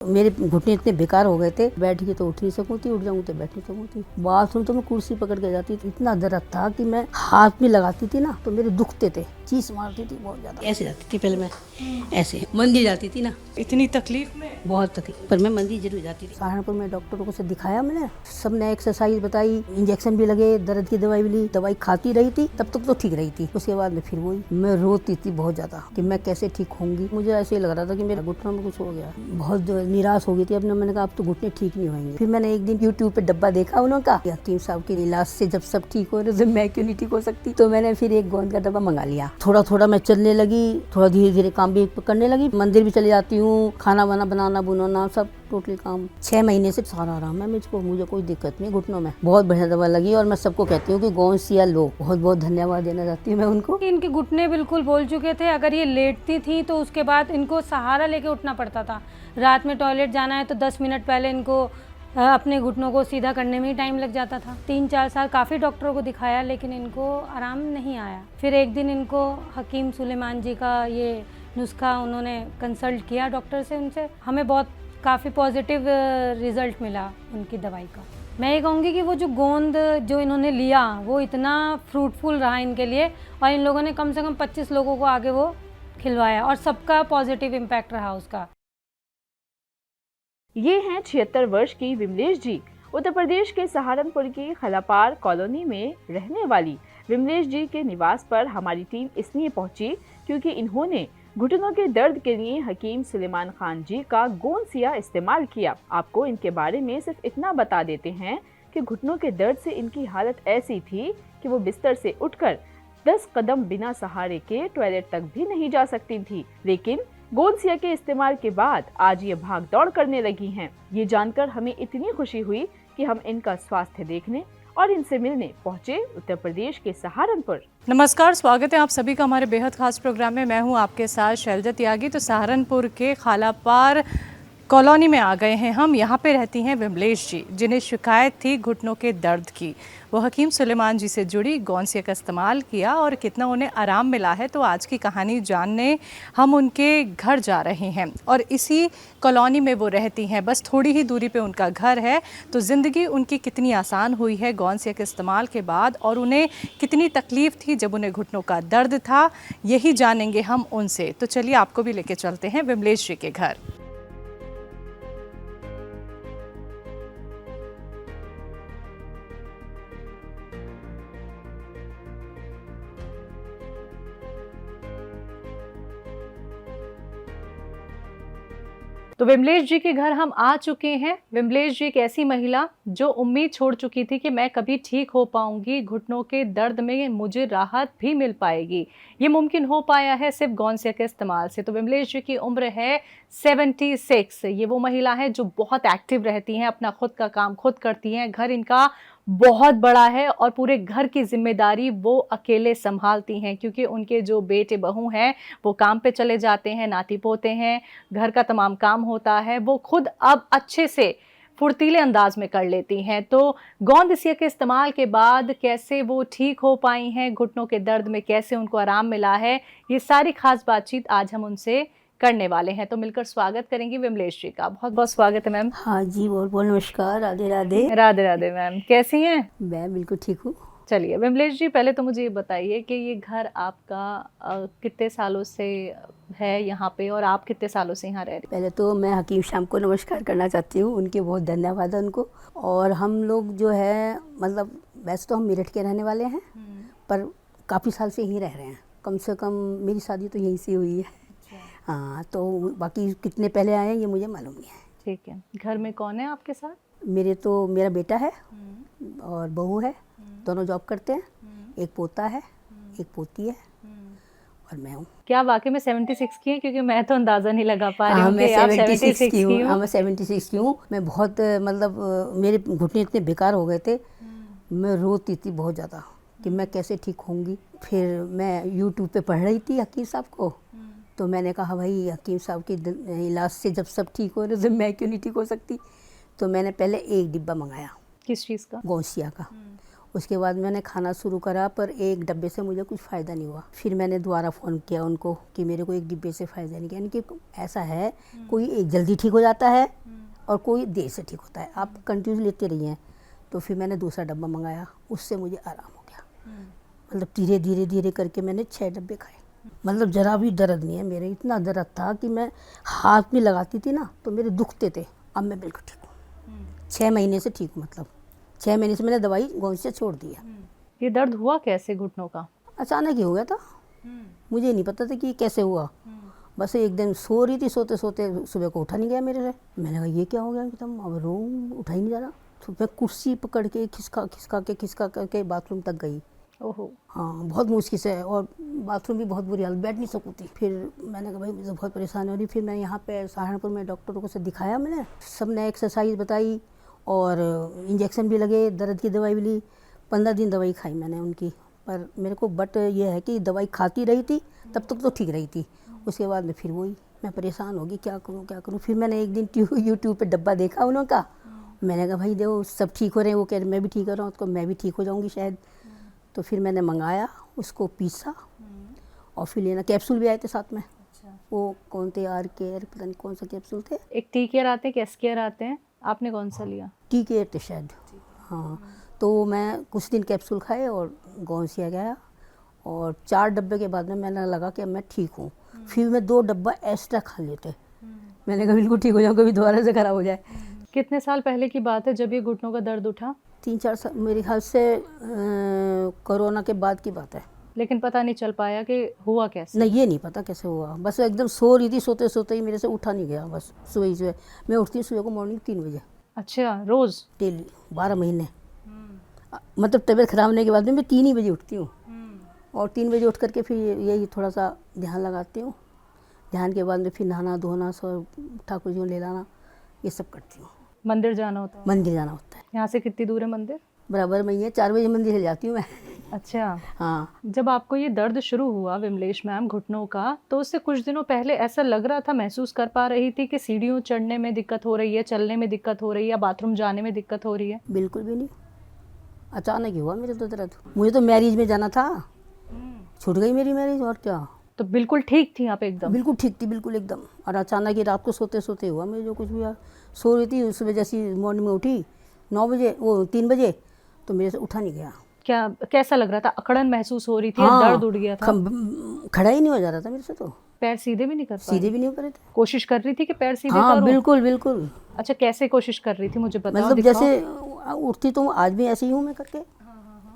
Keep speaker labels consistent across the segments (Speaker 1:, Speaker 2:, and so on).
Speaker 1: मेरे घुटने इतने बेकार हो गए थे, बैठ के तो उठ नहीं सकूं थी, उठ जाऊं तो बैठ नहीं सकूं थी। बाथरूम तो मैं कुर्सी पकड़ के जाती थी, इतना दर्द था कि मैं हाथ भी लगाती थी ना तो मेरे दुखते थे, चीस मारती थी बहुत ज्यादा। ऐसे जाती थी पहले मैं, ऐसे मंदिर जाती थी ना।
Speaker 2: इतनी तकलीफ में?
Speaker 1: बहुत तकलीफ, पर मैं मंदिर जरूर जाती थी। सहारनपुर में डॉक्टरों को से दिखाया मैंने, सबने एक्सरसाइज बताई, इंजेक्शन भी लगे, दर्द की दवाई भी ली, दवाई खाती रही थी, तब तक तो ठीक रही थी। उसके बाद में फिर वही, मैं रोती थी बहुत ज्यादा कि मैं कैसे ठीक होंगी। मुझे ऐसे ही लग रहा था कि मेरे घुटनों में कुछ हो गया, बहुत निराश हो गई थी। अपने मैंने कहा अब तो घुटने ठीक नहीं होंगे। फिर मैंने एक दिन यूट्यूब पे डब्बा देखा उन्होंने कहा हकीम साहब के इलाज से जब सब ठीक हो रहे तो मैं क्यों नहीं ठीक हो सकती। तो मैंने फिर एक गोंद का डब्बा मंगा लिया। थोड़ा थोड़ा मैं चलने लगी, थोड़ा धीरे धीरे काम भी करने लगी, मंदिर भी चली जाती हूँ, खाना वाना बनाना बुनाना सब टोटल काम। 6 महीने से सारा आराम है मुझको, मुझे कोई दिक्कत नहीं घुटनों में। बहुत बढ़िया दवा लगी और मैं सबको कहती हूँ कि गोंसिया लो। बहुत बहुत धन्यवाद देना चाहती हूँ मैं उनको।
Speaker 2: इनके घुटने बिल्कुल बोल चुके थे, अगर ये लेटती थी तो उसके बाद इनको सहारा लेके उठना पड़ता था। रात में टॉयलेट जाना है तो 10 मिनट पहले इनको अपने घुटनों को सीधा करने में ही टाइम लग जाता था। 3-4 साल काफ़ी डॉक्टरों को दिखाया लेकिन इनको आराम नहीं आया। फिर एक दिन इनको हकीम सुलेमान जी का ये नुस्खा उन्होंने कंसल्ट किया डॉक्टर से, उनसे हमें बहुत काफ़ी पॉजिटिव रिज़ल्ट मिला उनकी दवाई का। मैं ये कहूँगी कि वो जो गोंद जो इन्होंने लिया वो इतना फ्रूटफुल रहा इनके लिए, और इन लोगों ने कम से कम 25 लोगों को आगे वो खिलवाया और सबका पॉजिटिव इम्पैक्ट रहा उसका।
Speaker 3: ये हैं 76 वर्ष की विमलेश जी। उत्तर प्रदेश के सहारनपुर की खलापार कॉलोनी में रहने वाली विमलेश जी के निवास पर हमारी टीम इसलिए पहुंची क्योंकि इन्होंने घुटनों के दर्द के लिए हकीम सुलेमान खान जी का गोंसिया इस्तेमाल किया। आपको इनके बारे में सिर्फ इतना बता देते हैं कि घुटनों के दर्द से इनकी हालत ऐसी थी कि वो बिस्तर से उठकर 10 कदम बिना सहारे के टॉयलेट तक भी नहीं जा सकती थी, लेकिन गोंसिया के इस्तेमाल के बाद आज ये भाग दौड़ करने लगी हैं। ये जानकर हमें इतनी खुशी हुई कि हम इनका स्वास्थ्य देखने और इनसे मिलने पहुंचे उत्तर प्रदेश के सहारनपुर।
Speaker 2: नमस्कार, स्वागत है आप सभी का हमारे बेहद खास प्रोग्राम में। मैं हूं आपके साथ शैलजा त्यागी। तो सहारनपुर के खालापार कॉलोनी में आ गए हैं हम। यहाँ पे रहती हैं विमलेश जी, जिन्हें शिकायत थी घुटनों के दर्द की। वो हकीम सुलेमान जी से जुड़ी गोंसिया का इस्तेमाल किया और कितना उन्हें आराम मिला है, तो आज की कहानी जानने हम उनके घर जा रहे हैं। और इसी कॉलोनी में वो रहती हैं, बस थोड़ी ही दूरी पे उनका घर है। तो ज़िंदगी उनकी कितनी आसान हुई है गोंसिया के इस्तेमाल के बाद, और उन्हें कितनी तकलीफ़ थी जब उन्हें घुटनों का दर्द था, यही जानेंगे हम उनसे। तो चलिए आपको भी लेके चलते हैं विमलेश जी के घर। तो विमलेश जी के घर हम आ चुके हैं। विमलेश जी एक ऐसी महिला जो उम्मीद छोड़ चुकी थी कि मैं कभी ठीक हो पाऊंगी, घुटनों के दर्द में मुझे राहत भी मिल पाएगी। ये मुमकिन हो पाया है सिर्फ गोंसिया के इस्तेमाल से। तो विमलेश जी की उम्र है 76। ये वो महिला है जो बहुत एक्टिव रहती हैं, अपना खुद का काम खुद करती हैं। घर इनका बहुत बड़ा है और पूरे घर की जिम्मेदारी वो अकेले संभालती हैं, क्योंकि उनके जो बेटे बहू हैं वो काम पे चले जाते हैं, नाती पोते हैं, घर का तमाम काम होता है वो खुद अब अच्छे से फुर्तीले अंदाज में कर लेती हैं। तो गोंसिया के इस्तेमाल के बाद कैसे वो ठीक हो पाई हैं, घुटनों के दर्द में कैसे उनको आराम मिला है, ये सारी खास बातचीत आज हम उनसे करने वाले हैं। तो मिलकर स्वागत करेंगे विमलेश जी का। बहुत बहुत स्वागत है मैम।
Speaker 1: हाँ जी, बहुत बहुत नमस्कार, राधे राधे।
Speaker 2: राधे राधे मैम, कैसी हैं?
Speaker 1: मैं बिल्कुल ठीक हूँ।
Speaker 2: चलिए विमलेश जी, पहले तो मुझे ये बताइए कि ये घर आपका कितने सालों से है यहाँ पे, और आप कितने सालों से यहाँ रह रही?
Speaker 1: पहले तो मैं हकीम शाम को नमस्कार करना चाहती हूँ, उनके बहुत धन्यवाद है उनको। और हम लोग जो है मतलब वैसे तो हम मेरठ के रहने वाले हैं, पर काफ़ी साल से यहीं रह रहे हैं। कम से कम मेरी शादी तो यहीं से हुई है। हाँ, तो बाकी कितने पहले आए हैं ये मुझे मालूम नहीं है।
Speaker 2: ठीक है। घर में कौन है आपके साथ?
Speaker 1: मेरा बेटा है और बहू है, दोनों जॉब करते हैं। एक पोता है, एक पोती है और मैं हूँ।
Speaker 2: क्या वाकई में 76 की है? क्योंकि मैं तो अंदाजा नहीं लगा पा रही हूँ
Speaker 1: मैं
Speaker 2: कि आप
Speaker 1: 76 की हूँ।
Speaker 2: हो।
Speaker 1: हाँ, मैं 76 की हूँ। मैं बहुत मतलब मेरे घुटने इतने बेकार हो गए थे, मैं रोती थी बहुत ज़्यादा कि मैं कैसे ठीक होंगी। फिर मैं यूट्यूब पे पढ़ रही थी हकीम साहब को, तो मैंने कहा भाई हकीम साहब के इलाज से जब सब ठीक हो रहे तो मैं क्यों नहीं ठीक हो सकती। तो मैंने पहले एक डिब्बा मंगाया।
Speaker 2: किस चीज़ का?
Speaker 1: गोंसिया का। उसके बाद मैंने खाना शुरू करा, पर एक डब्बे से मुझे कुछ फ़ायदा नहीं हुआ। फिर मैंने दोबारा फ़ोन किया उनको कि मेरे को एक डिब्बे से फ़ायदा नहीं, यानी कि ऐसा है कोई एक जल्दी ठीक हो जाता है और कोई देर से ठीक होता है, आप कंटिन्यू लेते रहिए। तो फिर मैंने दूसरा डब्बा मंगाया, उससे मुझे आराम हो गया। मतलब धीरे धीरे धीरे करके मैंने 6 डब्बे खाए। मतलब ज़रा भी दर्द नहीं है मेरे, इतना दर्द था कि मैं हाथ भी लगाती थी ना तो मेरे दुखते थे। अब मैं बिल्कुल ठीक हूँ, 6 महीने से ठीक हूँ। मतलब 6 महीने से मैंने दवाई गौन से छोड़ दी है।
Speaker 2: ये दर्द हुआ कैसे घुटनों का?
Speaker 1: अचानक ही हो गया था, मुझे नहीं पता था कि कैसे हुआ। बस एक दिन सो रही थी, सोते सोते सुबह को उठा नहीं गया मेरे से। मैंने कहा ये क्या हो गया एकदम, अब रो उठा ही नहीं जा रहा। तो मैं कुर्सी पकड़ के खिसका करके बाथरूम तक गई।
Speaker 2: ओहो।
Speaker 1: हाँ, बहुत मुश्किल से, और बाथरूम भी बहुत बुरी हालत, बैठ नहीं सकती थी। फिर मैंने कहा भाई मुझे बहुत परेशानी हो रही। फिर मैं यहाँ पे सहारनपुर में डॉक्टरों को से दिखाया मैंने, सब ने एक्सरसाइज बताई और इंजेक्शन भी लगे, दर्द की दवाई भी ली। 15 दिन दवाई खाई मैंने उनकी, पर मेरे को बट ये है कि दवाई खाती रही थी तब तक तो ठीक रही थी। उसके बाद में फिर वही मैं परेशान हो गई, क्या करूँ। फिर मैंने एक दिन यूट्यूब पे डब्बा देखा उन्हों का, मैंने कहा भाई देखो सब ठीक हो रहे हैं, वो कह रहे मैं भी ठीक हो रहा हूँ तो मैं भी ठीक हो जाऊँगी शायद। तो फिर मैंने मंगाया, उसको पीसा और फिर लेना, कैप्सूल भी आए थे साथ में। वो कौन थे, आर केयर पता नहीं कौन सा कैप्सूल थे।
Speaker 2: एक टी केयर आते हैं, एस केयर आते हैं, आपने कौन सा लिया?
Speaker 1: टी केयर थे शायद। हाँ, तो मैं कुछ दिन कैप्सूल खाए और गौंसिया गया, और 4 डब्बे के बाद में मैंने लगा कि मैं ठीक हूँ। फिर मैं 2 डब्बा एक्स्ट्रा खा लेते, मैंने कहा बिल्कुल ठीक हो जाऊँ, कभी दोबारा से खराब हो जाए।
Speaker 2: कितने साल पहले की बात है जब ये घुटनों का दर्द उठा?
Speaker 1: 3-4 साल मेरे ख्याल से कोरोना के बाद की बात है।
Speaker 2: लेकिन पता नहीं चल पाया कि हुआ कैसे?
Speaker 1: नहीं, ये नहीं पता कैसे हुआ, बस एकदम सो रही थी, सोते सोते ही मेरे से उठा नहीं गया। बस सुबह मैं उठती हूँ सुबह को मॉर्निंग 3 बजे
Speaker 2: अच्छा, रोज?
Speaker 1: डेली 12 महीने। मतलब तबीयत खराब होने के बाद में मैं 3 ही बजे उठती हूँ, और 3 बजे उठ करके फिर यही थोड़ा सा ध्यान लगाती हूँ। ध्यान के बाद में फिर नहाना धोना, सब ठाकुर जी को ले लाना, ये सब करती हूँ।
Speaker 2: मंदिर जाना होता है?
Speaker 1: मंदिर जाना होता है,
Speaker 2: यहाँ से कितनी दूर है मंदिर?
Speaker 1: बराबर में ही है, 4 बजे मंदिर चल जाती हूँ मैं।
Speaker 2: अच्छा।
Speaker 1: हाँ,
Speaker 2: जब आपको ये दर्द शुरू हुआ विमलेश मैम घुटनों का, तो उससे कुछ दिनों पहले ऐसा लग रहा था, महसूस कर पा रही थी कि सीढ़ियों चढ़ने में दिक्कत हो रही है, चलने में दिक्कत हो रही है, या बाथरूम जाने में दिक्कत हो रही है?
Speaker 1: बिल्कुल भी नहीं, अचानक ही हुआ मेरे तो दर्द। मुझे तो मैरिज में जाना था, छूट गई मेरी मैरिज, और क्या।
Speaker 2: तो बिल्कुल ठीक थी आप एकदम?
Speaker 1: बिल्कुल ठीक थी, बिल्कुल एकदम। और अचानक ही रात को सोते सोते हुआ मेरे जो कुछ भी हुआ। सो रही थी, सुबह जैसी मॉर्निंग में उठी 9 बजे, वो 3 बजे, तो मेरे से उठा नहीं गया।
Speaker 2: क्या कैसा लग रहा था? अकड़न महसूस हो रही थी?
Speaker 1: हाँ,
Speaker 2: दर्द उड़ गया था?
Speaker 1: खड़ा ही नहीं हो जा रहा था मेरे से, तो
Speaker 2: पैर सीधे भी नहीं कर पा
Speaker 1: सीधे
Speaker 2: रही?
Speaker 1: भी नहीं हो पा रहे थे।
Speaker 2: कोशिश कर रही थी कि पैर सीधे
Speaker 1: हाँ,
Speaker 2: करूं?
Speaker 1: बिल्कुल बिल्कुल।
Speaker 2: अच्छा, कैसे कोशिश कर रही थी, मुझे बताओ,
Speaker 1: मतलब
Speaker 2: दिखाओ।
Speaker 1: जैसे उठती तो आज भी ऐसे ही हूँ मैं करके,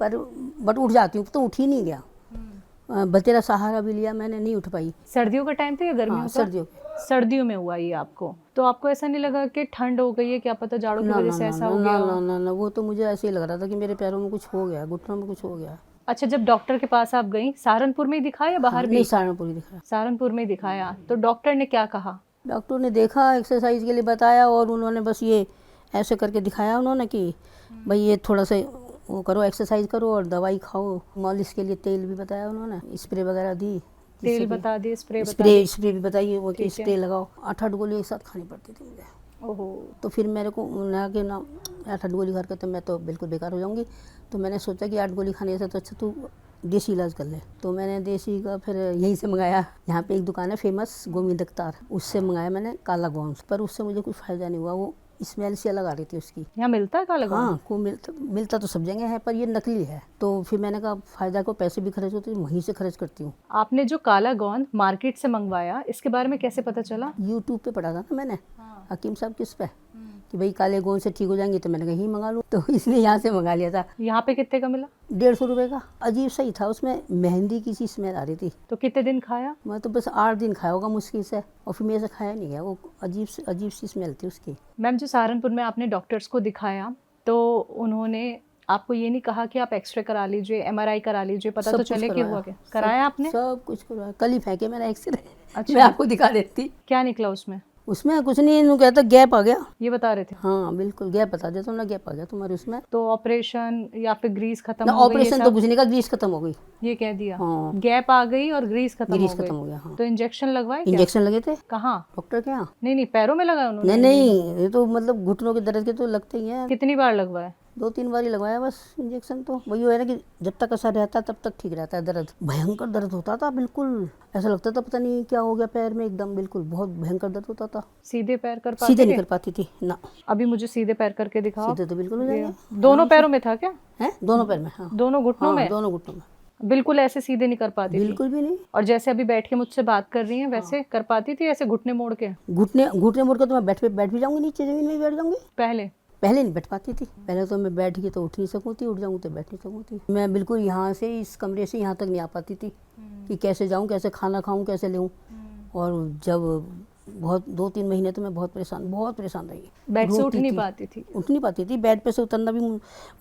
Speaker 1: पर बट उठ जाती हूँ, तो उठ ही नहीं गया। बतेरा सहारा भी लिया मैंने, नहीं उठ पाई।
Speaker 2: सर्दियों का टाइम था या गर्मियों
Speaker 1: हाँ,
Speaker 2: का?
Speaker 1: सर्दियों के।
Speaker 2: सर्दियों में हुआ ये आपको? तो आपको ऐसा नहीं लगा कि ठंड हो गई है, क्या पता जाड़ों की
Speaker 1: ना
Speaker 2: वजह
Speaker 1: ना
Speaker 2: से
Speaker 1: ना
Speaker 2: ऐसा
Speaker 1: ना
Speaker 2: हो गया हो?
Speaker 1: ना ना ना, वो तो मुझे ऐसे ही लग रहा था कि मेरे पैरों में कुछ हो गया, घुटनों में कुछ हो गया।
Speaker 2: अच्छा, जब डॉक्टर के पास आप गई, सहारनपुर में ही दिखाया या बाहर भी?
Speaker 1: नहीं, सहारनपुर ही दिखाया।
Speaker 2: सहारनपुर में ही दिखाया, तो डॉक्टर ने क्या कहा?
Speaker 1: डॉक्टर ने देखा, एक्सरसाइज के लिए बताया, और उन्होंने बस ये ऐसे करके दिखाया उन्होंने कि भाई ये थोड़ा सा वो करो, एक्सरसाइज करो और दवाई खाओ। मालिश के लिए तेल भी बताया उन्होंने, स्प्रे वगैरह दी।
Speaker 2: तेल बता दिए, स्प्रे बता
Speaker 1: स्प्रे भी बताइए, वो कि
Speaker 2: ठीक है।
Speaker 1: स्प्रे लगाओ। 8 गोली एक साथ खानी पड़ती थी मुझे।
Speaker 2: ओहो।
Speaker 1: तो फिर मेरे को ना कि ना 8 गोली खा के तो मैं तो बिल्कुल बेकार हो जाऊंगी। तो मैंने सोचा कि 8 गोली खाने से तो अच्छा तू देसी इलाज कर ले। तो मैंने देसी का फिर यहीं से मंगाया, यहाँ पे एक दुकान है फेमस गोविंद अख्तार, उससे मंगाया मैंने काला गौंस। पर उससे मुझे कुछ फ़ायदा नहीं हुआ, वो स्मेल से अलग आ रही थी उसकी।
Speaker 2: यहाँ मिलता है काला गौंस?
Speaker 1: हाँ, को मिलता तो सब जगह है, पर ये नकली है। तो फिर मैंने कहा फ़ायदा को पैसे भी खर्च होते हैं, वहीं से खर्च करती हूँ।
Speaker 2: आपने जो काला गोंद मार्केट से मंगवाया, इसके बारे में कैसे पता चला?
Speaker 1: यूट्यूब पे पढ़ा था ना मैंने, हकीम साहब किस पे, कि भाई काले गोंद से ठीक हो जाएंगे, तो मैंने कहीं मंगा लूँ, तो इसलिए यहाँ से मंगा लिया था।
Speaker 2: यहाँ पे कितने का मिला?
Speaker 1: 150 रुपये का। अजीब सा ही था, उसमें मेहंदी की सी स्मेल आ रही थी।
Speaker 2: तो कितने दिन खाया?
Speaker 1: मैं तो बस 8 दिन खाया होगा मुश्किल से, और फिर मेरे से खाया नहीं गया, वो अजीब सी स्मेल थी उसकी।
Speaker 2: मैम, जो सहारनपुर में आपने डॉक्टर्स को दिखाया, तो उन्होंने आपको ये नहीं कहा कि आप एक्सरे करा लीजिए, MRI करा लीजिए, पता
Speaker 1: सब
Speaker 2: तो
Speaker 1: कुछ
Speaker 2: चले कि
Speaker 1: करवाया।
Speaker 2: हुआ क्या? कराया आपने?
Speaker 1: सब कुछ करवाया, कल ही फेंके मेरा एक्सरे।
Speaker 2: अच्छा।
Speaker 1: मैं आपको दिखा देती।
Speaker 2: क्या निकला उसमें?
Speaker 1: उसमें कुछ नहीं, इन्हों कहता गैप आ गया।
Speaker 2: ये बता रहे थे?
Speaker 1: हाँ बिल्कुल, गैप बता देता हूँ ना, गैप आ गया तुम्हारे उसमें।
Speaker 2: तो ऑपरेशन या फिर ग्रीस खत्म
Speaker 1: ना
Speaker 2: हो गई?
Speaker 1: ऑपरेशन तो कुछ नहीं का, ग्रीस खत्म हो गई।
Speaker 2: ये कह दिया?
Speaker 1: हाँ,
Speaker 2: गैप आ गई और ग्रीस खत्म
Speaker 1: ग्रीस
Speaker 2: हो गई।
Speaker 1: खत्म हो गया। हाँ,
Speaker 2: तो इंजेक्शन लगवाए क्या?
Speaker 1: इंजेक्शन लगे थे
Speaker 2: कहाँ?
Speaker 1: डॉक्टर के यहाँ।
Speaker 2: नहीं, पैरों में लगाया उन्होंने?
Speaker 1: नहीं, ये तो मतलब घुटनों के दर्द के तो लगते ही हैं।
Speaker 2: कितनी बार लगवाए?
Speaker 1: 2-3 बार ही लगवाया बस इंजेक्शन। तो वही है ना कि जब तक असर रहता है तब तक ठीक रहता है। दर्द भयंकर दर्द होता था, बिल्कुल ऐसा लगता था पता नहीं क्या हो गया पैर में, एकदम बिल्कुल बहुत भयंकर दर्द होता था।
Speaker 2: सीधे पैर कर पाते
Speaker 1: सीधे
Speaker 2: थे?
Speaker 1: नहीं कर पाती थी ना।
Speaker 2: अभी मुझे सीधे पैर करके दिखाओ।
Speaker 1: सीधे तो बिल्कुल हो
Speaker 2: ये
Speaker 1: जाएंगे।
Speaker 2: दोनों पैरों में था क्या?
Speaker 1: हैं, दोनों पैर में। हाँ,
Speaker 2: दोनों घुटनों
Speaker 1: हाँ,
Speaker 2: में?
Speaker 1: दोनों घुटनों में
Speaker 2: बिल्कुल ऐसे सीधे नहीं कर पाती थी?
Speaker 1: बिल्कुल भी नहीं।
Speaker 2: और जैसे अभी बैठ के मुझसे बात कर रही हैं वैसे कर पाती थी, ऐसे घुटने मोड़ के?
Speaker 1: घुटने घुटने मोड़ कर तो मैं बैठ भी जाऊंगी, नीचे जमीन में ही बैठ जाऊंगी।
Speaker 2: पहले
Speaker 1: नहीं बैठ पाती थी। पहले तो मैं बैठ गई तो उठ नहीं सकूँ थी, उठ जाऊँ तो बैठ नहीं सकूँ थी। मैं बिल्कुल यहाँ से इस कमरे से यहाँ तक नहीं आ पाती थी कि कैसे जाऊँ, कैसे खाना खाऊँ, कैसे लेऊँ। और जब बहुत 2-3 महीने तो मैं बहुत परेशान रही।
Speaker 2: बेड से उठ
Speaker 1: रोती
Speaker 2: नहीं
Speaker 1: थी,
Speaker 2: पाती थी?
Speaker 1: उठ नहीं पाती थी। बेड पे से उतरना भी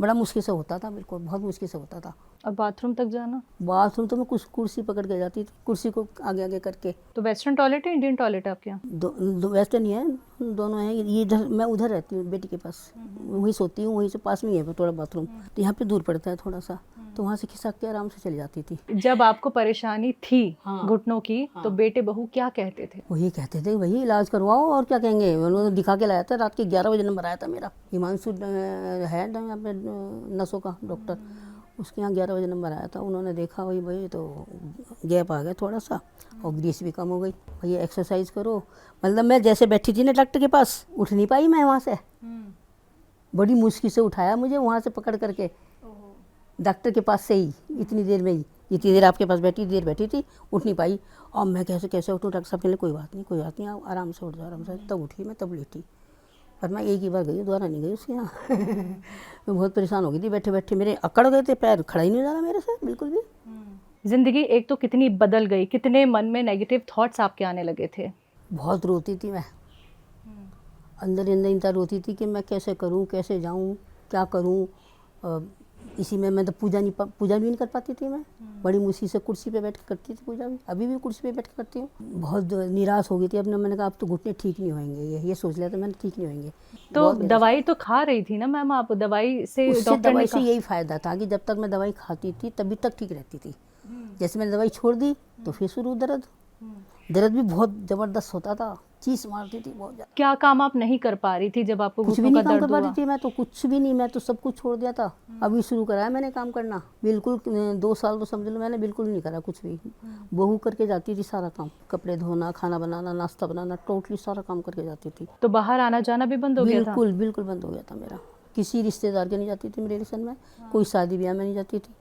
Speaker 1: बड़ा मुश्किल से होता था, बिल्कुल बहुत मुश्किल से होता था।
Speaker 2: और बाथरूम तक जाना?
Speaker 1: बाथरूम तो मैं कुछ कुर्सी पकड़ के जाती थी, कुर्सी को आगे आगे करके।
Speaker 2: तो वेस्टर्न टॉयलेट है इंडियन टॉयलेट है आपके यहाँ?
Speaker 1: दो वेस्टर्न ही है, दोनों हैं। ये इधर, मैं उधर रहती हूँ बेटी के पास, वहीं सोती हूँ, वहीं से पास में ही है थोड़ा बाथरूम। तो यहाँ पे दूर पड़ता है थोड़ा सा, तो वहाँ से खिसक के आराम से चली जाती थी।
Speaker 2: जब आपको परेशानी थी
Speaker 1: हाँ।
Speaker 2: घुटनों की तो बेटे बहू क्या कहते थे?
Speaker 1: वही कहते थे, वही इलाज करवाओ और क्या कहेंगे। उन्होंने दिखा के लाया था, रात के 11 बजे नंबर आया था मेरा। हिमांशु है ना यहाँ पे नसों का डॉक्टर, उसके यहाँ 11 बजे नंबर आया था। उन्होंने देखा वही तो गैप आ गया थोड़ा सा और ग्रीस भी कम हो गई। भैया एक्सरसाइज करो। मतलब मैं जैसे बैठी थी ना डॉक्टर के पास, उठ नहीं पाई मैं वहाँ से। बड़ी मुश्किल से उठाया मुझे वहाँ से पकड़ करके, डॉक्टर के पास से ही, इतनी देर में ही। जितनी देर आपके पास बैठी थी, उठ नहीं पाई। और मैं कैसे उठूँ, डॉक्टर साहब कहले कोई बात नहीं, आप आराम से उठ जाओ, आराम से। तब उठी मैं, तब लेटी। पर मैं एक ही बार गई, दोबारा नहीं गई उसके यहाँ। मैं बहुत परेशान हो गई थी, बैठे बैठे मेरे अकड़ गए थे पैर, खड़ा ही नहीं हो रहा मेरे से बिल्कुल भी।
Speaker 2: जिंदगी एक तो कितनी बदल गई, कितने मन में नेगेटिव थॉट्स आपके आने लगे थे?
Speaker 1: बहुत रोती थी मैं, अंदर ही अंदर इतना रोती थी कि मैं कैसे करूं, कैसे जाऊं, क्या करूं। इसी में मैं तो पूजा भी नहीं कर पाती थी मैं। बड़ी मुश्किल से कुर्सी पे बैठ के करती थी पूजा भी, अभी भी कुर्सी पे बैठ के करती हूँ। बहुत निराश हो गई थी अपने। मैंने कहा अब तो घुटने ठीक नहीं होंगे, ये सोच लिया था मैंने, ठीक नहीं होंगे।
Speaker 2: तो दवाई तो खा रही थी ना मैम आप? दवाई से
Speaker 1: दवाई से यही फायदा था कि जब तक मैं दवाई खाती थी तभी तक ठीक रहती थी। जैसे मैंने दवाई छोड़ दी तो फिर शुरू दर्द भी बहुत जबरदस्त होता था, चीस मारती थी बहुत ज्यादा।
Speaker 2: क्या काम आप नहीं कर पा रही थी जब आपको
Speaker 1: कुछ भी
Speaker 2: घुटनों
Speaker 1: नहीं
Speaker 2: का
Speaker 1: काम
Speaker 2: दर्द
Speaker 1: कर पा
Speaker 2: हुआ?
Speaker 1: रही थी मैं तो, कुछ भी नहीं। मैं तो सब कुछ छोड़ दिया था, अभी शुरू कराया मैंने काम करना। बिल्कुल 2 साल तो समझ लो मैंने बिल्कुल नहीं करा कुछ भी। बहू करके जाती थी सारा काम, कपड़े धोना, खाना बनाना, नाश्ता बनाना, टोटली सारा काम करके जाती थी।
Speaker 2: तो बाहर आना जाना भी बंद हो गया था?
Speaker 1: बिल्कुल बंद हो गया था मेरा। किसी रिश्तेदार के नहीं जाती थी मेरे रिलेशन में, कोई शादी ब्याह में नहीं जाती थी,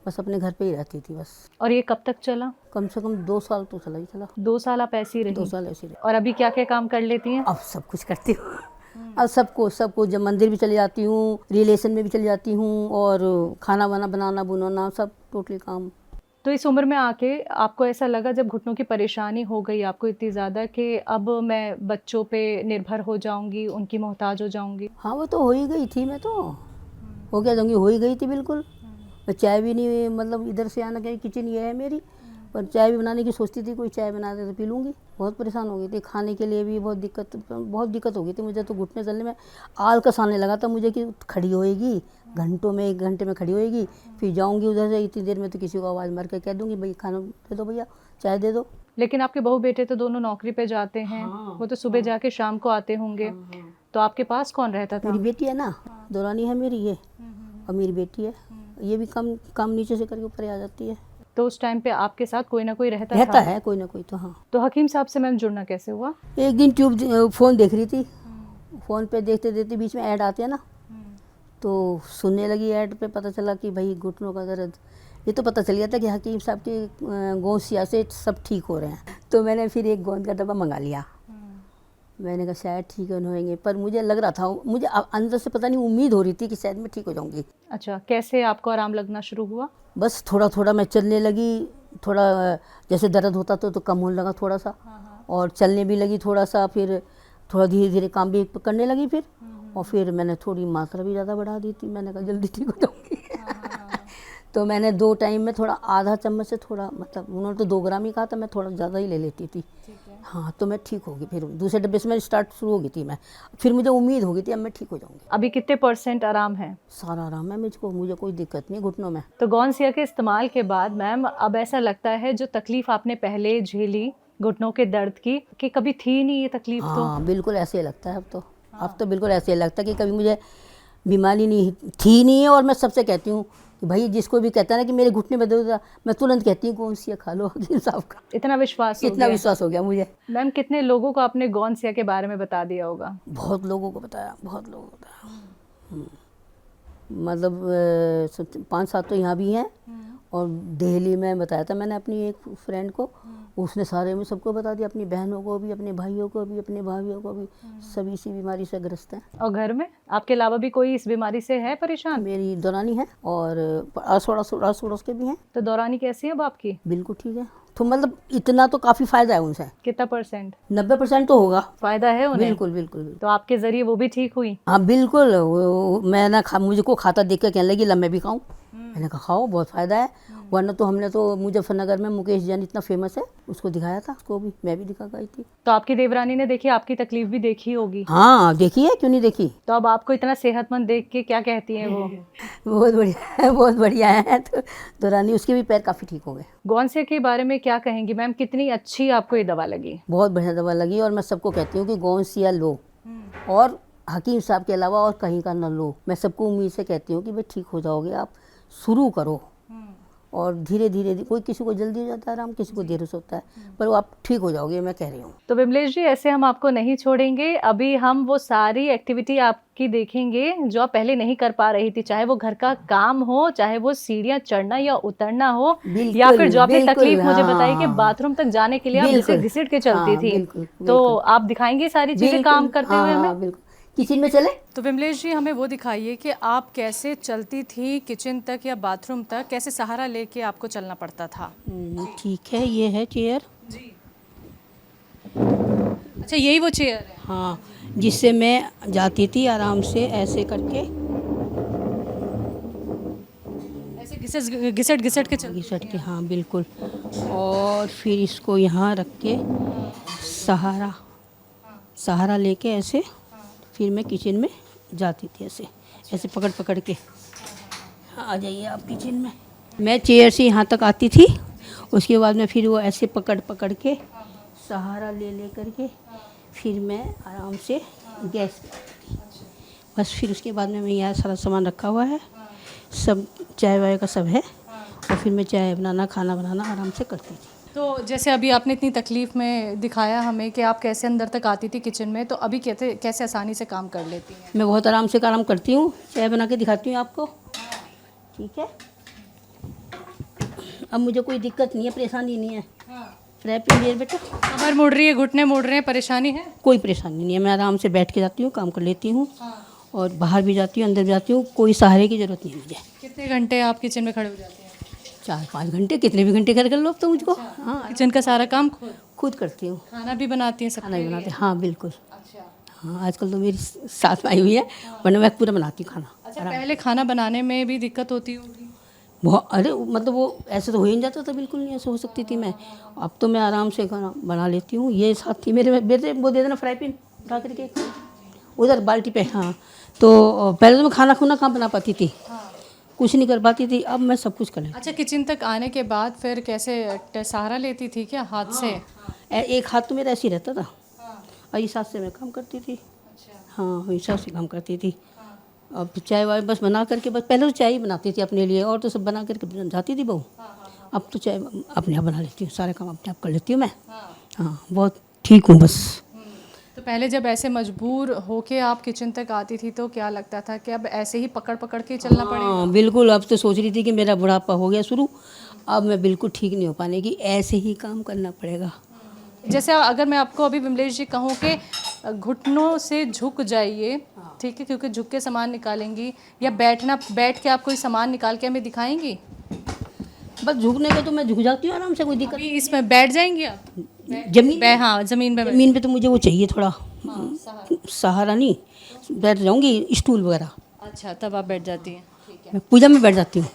Speaker 1: बस अपने घर पे ही रहती थी बस।
Speaker 2: और ये कब तक चला?
Speaker 1: कम से कम 2 साल तो चला ही चला।
Speaker 2: 2 साल आप ऐसी ही रही?
Speaker 1: 2 साल ऐसी रही।
Speaker 2: और अभी क्या क्या काम कर लेती हैं?
Speaker 1: अब सब कुछ करती हूँ। अब सबको जब मंदिर भी चली जाती हूँ, रिलेशन में भी चली जाती हूँ, और खाना वाना बनाना बुनाना सब टोटली काम।
Speaker 2: तो इस उम्र में आके आपको ऐसा लगा जब घुटनों की परेशानी हो गई आपको इतनी ज़्यादा कि अब मैं बच्चों पे निर्भर हो जाऊंगी, उनकी मोहताज हो जाऊंगी?
Speaker 1: हाँ वो तो हो ही गई थी, मैं तो हो क्या जाऊँगी, हो ही गई थी बिल्कुल। मैं चाय भी नहीं, मतलब इधर से आना क्या, किचन ये है मेरी, पर चाय भी बनाने की सोचती थी, कोई चाय बना दे तो पी लूँगी। बहुत परेशान हो गई थी, खाने के लिए भी बहुत दिक्कत हो गई थी मुझे। तो घुटने चलने में आलकस आने लगा था मुझे कि खड़ी होएगी घंटों में, 1 घंटे में खड़ी होएगी, फिर जाऊँगी उधर से, इतनी देर में तो किसी को आवाज़ मार के कह दूँगी भाई खाना दे दो, भैया चाय दे दो।
Speaker 2: लेकिन आपके बहू बेटे तो दोनों नौकरी पे जाते हैं।
Speaker 1: हाँ,
Speaker 2: वो तो सुबह जाके शाम को आते होंगे। तो आपके पास कौन रहता था?
Speaker 1: मेरी बेटी है ना, दौरानी है मेरी ये, और मेरी बेटी है, ये भी काम नीचे से करके ऊपर आ जाती है।
Speaker 2: तो उस टाइम पे आपके साथ कोई ना कोई रहता
Speaker 1: है, कोई ना कोई तो। हाँ,
Speaker 2: तो हकीम साहब से मैम जुड़ना कैसे हुआ?
Speaker 1: एक दिन फ़ोन देख रही थी, फ़ोन पे देखते देखते बीच में ऐड आते हैं ना, तो सुनने लगी। ऐड पे पता चला कि भाई घुटनों का दर्द, ये तो पता चल गया था कि हकीम साहब के गोसिया से सब ठीक हो रहे हैं। तो मैंने फिर एक गोंद का डब्बा मंगा लिया। मैंने कहा शायद ठीक होंगे, पर मुझे लग रहा था, मुझे अंदर से पता नहीं उम्मीद हो रही थी कि शायद मैं ठीक हो जाऊंगी।
Speaker 2: अच्छा, कैसे आपको आराम लगना शुरू हुआ?
Speaker 1: बस थोड़ा थोड़ा मैं चलने लगी, थोड़ा जैसे दर्द होता तो कम होने लगा थोड़ा सा, और चलने भी लगी थोड़ा सा, फिर थोड़ा धीरे धीरे काम भी करने लगी फिर। और फिर मैंने थोड़ी मात्रा भी ज़्यादा बढ़ा दी थी, मैंने कहा जल्दी ठीक हो जाऊँगी। तो मैंने 2 टाइम में थोड़ा आधा चम्मच से थोड़ा, मतलब उन्होंने तो 2 ग्राम ही कहा था, मैं थोड़ा ज़्यादा ही ले लेती थी। हाँ, तो मैं ठीक हो गई। फिर दूसरे डब्बे से मैं स्टार्ट शुरू हो गई थी मैं, फिर मुझे उम्मीद हो गई थी अब मैं ठीक हो जाऊँगी।
Speaker 2: अभी कितने % आराम है?
Speaker 1: सारा आराम है मुझे कोई दिक्कत नहीं घुटनों में।
Speaker 2: तो गौनसिया के इस्तेमाल के बाद मैम अब ऐसा लगता है जो तकलीफ आपने पहले झेली घुटनों के दर्द की, कि कभी थी नहीं ये तकलीफ? तो
Speaker 1: हाँ बिल्कुल ऐसे ही लगता है अब तो बिल्कुल ऐसे ही लगता है कि कभी मुझे बीमारी नहीं थी नहीं है। और मैं सबसे कहती हूँ कि भाई जिसको भी कहता है ना कि मेरे घुटने में दर्द, मैं तुरंत कहती हूँ कौन सी खा लो हकीम साहब का।
Speaker 2: इतना विश्वास हो
Speaker 1: इतना
Speaker 2: गया।
Speaker 1: विश्वास हो गया मुझे।
Speaker 2: मैम कितने लोगों को आपने गौनसिया के बारे में बता दिया होगा?
Speaker 1: बहुत लोगों को बताया, बहुत लोगों को बताया। मतलब 5-7 तो यहाँ भी हैं और दिल्ली में बताया था मैंने अपनी एक फ्रेंड को, उसने सारे में सबको बता दिया, अपनी बहनों को भी, अपने भाइयों को भी, अपने भाभीियों को भी, सभी इसी बीमारी से ग्रस्त हैं।
Speaker 2: और घर में आपके अलावा भी कोई इस बीमारी से है परेशान?
Speaker 1: मेरी दौरानी है और आस-पड़ोस के भी हैं।
Speaker 2: तो दौरानी कैसी है अब आपकी?
Speaker 1: बिल्कुल ठीक है। तो मतलब इतना तो काफ़ी फ़ायदा है उनसे।
Speaker 2: कितना परसेंट?
Speaker 1: 90% तो होगा
Speaker 2: फायदा है उन्हें?
Speaker 1: बिल्कुल बिल्कुल बिल्कुल।
Speaker 2: तो आपके जरिए वो भी ठीक हुई?
Speaker 1: हाँ बिल्कुल। मैं ना मुझको खाता देख कर कहने लगी ला मैं भी खाऊं। मैंने कहा खाओ, बहुत फ़ायदा है। वरना तो हमने तो मुजफ्फरनगर में मुकेश जैन इतना फेमस है, उसको दिखाया था, उसको भी मैं भी दिखा गई थी।
Speaker 2: तो आपकी देवरानी ने देखी, आपकी तकलीफ भी देखी होगी।
Speaker 1: हाँ देखी है, क्यों नहीं देखी।
Speaker 2: तो अब आपको इतना सेहतमंद देख के क्या कहती हैं वो?
Speaker 1: बहुत बढ़िया है, बहुत बढ़िया है। तो रानी उसके भी पैर काफ़ी ठीक हो गए।
Speaker 2: गौनसिया के बारे में क्या कहेंगी मैम, कितनी अच्छी आपको ये दवा लगी?
Speaker 1: बहुत बढ़िया दवा लगी और मैं सबको कहती हूँ कि गौनसिया लो और हकीम साहब के अलावा और कहीं का न लो। मैं सबको उम्मीद से कहती हूँ कि भाई ठीक हो जाओगे, आप शुरू करो और धीरे धीरे कोई किसी को जल्दी हो जाता है आराम, किसी को देर से होता है, पर वो आप ठीक हो जाओगे, मैं कह रही हूँ।
Speaker 2: तो विमलेश जी ऐसे हम आपको नहीं छोड़ेंगे। अभी हम वो सारी एक्टिविटी आपकी देखेंगे जो आप पहले नहीं कर पा रही थी, चाहे वो घर का काम हो, चाहे वो सीढ़ियाँ चढ़ना या उतरना हो, या फिर जो आपने तकलीफ मुझे बताई कि बाथरूम तक जाने के लिए आप घिसट के चलती थी, तो आप दिखाएंगे सारी चीजें काम करते हुए हमें?
Speaker 1: बिल्कुल। किचन में चले
Speaker 2: तो विमलेश जी हमें वो दिखाइए कि आप कैसे चलती थी किचन तक या बाथरूम तक, कैसे सहारा लेके आपको चलना पड़ता था?
Speaker 1: ठीक है, ये है चेयर।
Speaker 2: जी। अच्छा यही वो चेयर है?
Speaker 1: हाँ, जिससे मैं जाती थी आराम से ऐसे करके,
Speaker 2: ऐसे घिसट के चलती
Speaker 1: घिसट के। हाँ बिल्कुल। और फिर इसको यहाँ रख के सहारा लेके ऐसे, फिर मैं किचन में जाती थी ऐसे ऐसे पकड़ पकड़ के। आ जाइए आप किचन में। मैं चेयर से यहाँ तक आती थी, उसके बाद में फिर वो ऐसे पकड़ पकड़ के सहारा ले करके फिर मैं आराम से गैस पे आती थी। बस फिर उसके बाद में मैं यहाँ सारा सामान रखा हुआ है, सब चाय वाय का सब है, और फिर मैं चाय बनाना खाना बनाना आराम से करती थी।
Speaker 2: तो जैसे अभी आपने इतनी तकलीफ़ में दिखाया हमें कि आप कैसे अंदर तक आती थी किचन में, तो अभी कैसे आसानी से काम कर लेती हैं?
Speaker 1: मैं बहुत आराम से काम करती हूँ। चाय बना के दिखाती हूँ आपको, ठीक है। अब मुझे कोई दिक्कत नहीं है, परेशानी नहीं है। फ्राई पैन ये बेटा,
Speaker 2: कमर मुड़ रही है, घुटने मुड़ रहे हैं, परेशानी है?
Speaker 1: कोई परेशानी नहीं है। मैं आराम से बैठ के जाती हूँ, काम कर लेती हूँ, और बाहर भी जाती हूँ, अंदर भी जाती हूँ, कोई सहारे की ज़रूरत नहीं है मुझे।
Speaker 2: कितने घंटे आप किचन में खड़े हो जाते हैं?
Speaker 1: 4-5 घंटे, कितने भी घंटे कर लो अब तो मुझको। हाँ,
Speaker 2: किचन का सारा काम
Speaker 1: खुद करती हूँ।
Speaker 2: खाना भी बनाती हैं सब?
Speaker 1: खाना भी बनाते, हाँ बिल्कुल।
Speaker 2: अच्छा।
Speaker 1: हाँ, आजकल तो मेरी साथ में आई हुई है, वरना मैं पूरा बनाती हूँ खाना।
Speaker 2: अच्छा, पहले खाना बनाने में भी दिक्कत होती होगी?
Speaker 1: बहुत, अरे मतलब वो ऐसे तो हो ही नहीं जाता था, बिल्कुल नहीं ऐसे हो सकती थी मैं। अब तो मैं आराम से खाना बना लेती हूँ। ये साथ थी मेरे बेटे, वो दे देना फ्राई पैन उठा करके उधर बाल्टी पे। हाँ, तो पहले तो मैं खाना खुना कहाँ बना पाती थी, कुछ नहीं कर पाती थी, अब मैं सब कुछ कर लेती।
Speaker 2: अच्छा, किचन तक आने के बाद फिर कैसे सहारा लेती थी क्या हाथ से?
Speaker 1: एक हाथ तो मेरा ऐसे ही रहता था, और इस हाथ से मैं काम करती थी। हाँ, इस हाथ से काम करती थी। अब चाय वाय बस बना करके, बस पहले तो चाय ही बनाती थी अपने लिए, और तो सब बना करके जाती थी बहू। अब तो चाय अपने आप बना लेती हूँ, सारे काम अपने आप कर लेती हूँ मैं। हाँ, बहुत ठीक हूँ बस।
Speaker 2: तो पहले जब ऐसे मजबूर होके आप किचन तक आती थी तो क्या लगता था कि अब ऐसे ही पकड़ पकड़ के चलना पड़ेगा?
Speaker 1: हाँ बिल्कुल। अब तो सोच रही थी कि मेरा बुढ़ापा हो गया शुरू, अब मैं बिल्कुल ठीक नहीं हो पाने की, ऐसे ही काम करना पड़ेगा।
Speaker 2: जैसे अगर मैं आपको अभी विमलेश जी कहूँ कि घुटनों से झुक जाइए, ठीक है, क्योंकि झुक के सामान निकालेंगी, या बैठ के आप कोई सामान निकाल के हमें दिखाएंगी?
Speaker 1: बस झुकने का तो मैं झुक जाती हूँ आराम से, कोई दिक्कत।
Speaker 2: अभी इसमें बैठ जाएंगी आप?
Speaker 1: जमीन,
Speaker 2: हाँ जमीन पे
Speaker 1: जमीन पे तो मुझे वो चाहिए थोड़ा, सहारा नहीं, बैठ जाऊंगी स्टूल वगैरह।
Speaker 2: अच्छा, तब आप बैठ जाती हैं, ठीक है।
Speaker 1: मैं पूजा में बैठ जाती हूँ।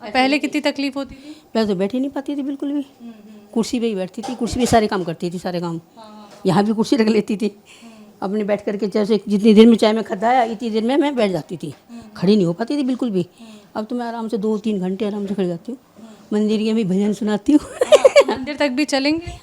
Speaker 2: पहले कितनी तकलीफ होती थी?
Speaker 1: पहले तो बैठ ही नहीं पाती थी बिल्कुल भी, कुर्सी पे ही बैठती थी, कुर्सी पे सारे काम करती थी, सारे काम। यहाँ भी कुर्सी रख लेती थी अपने, बैठ करके जैसे जितनी देर में चाय में खदाया इतनी देर में मैं बैठ जाती थी, खड़ी नहीं हो पाती थी बिल्कुल भी। अब तो मैं आराम से 2-3 घंटे आराम से खड़ी जाती हूँ, मंदिर के भी भजन सुनाती हूँ।
Speaker 2: मंदिर तक भी चलेंगे?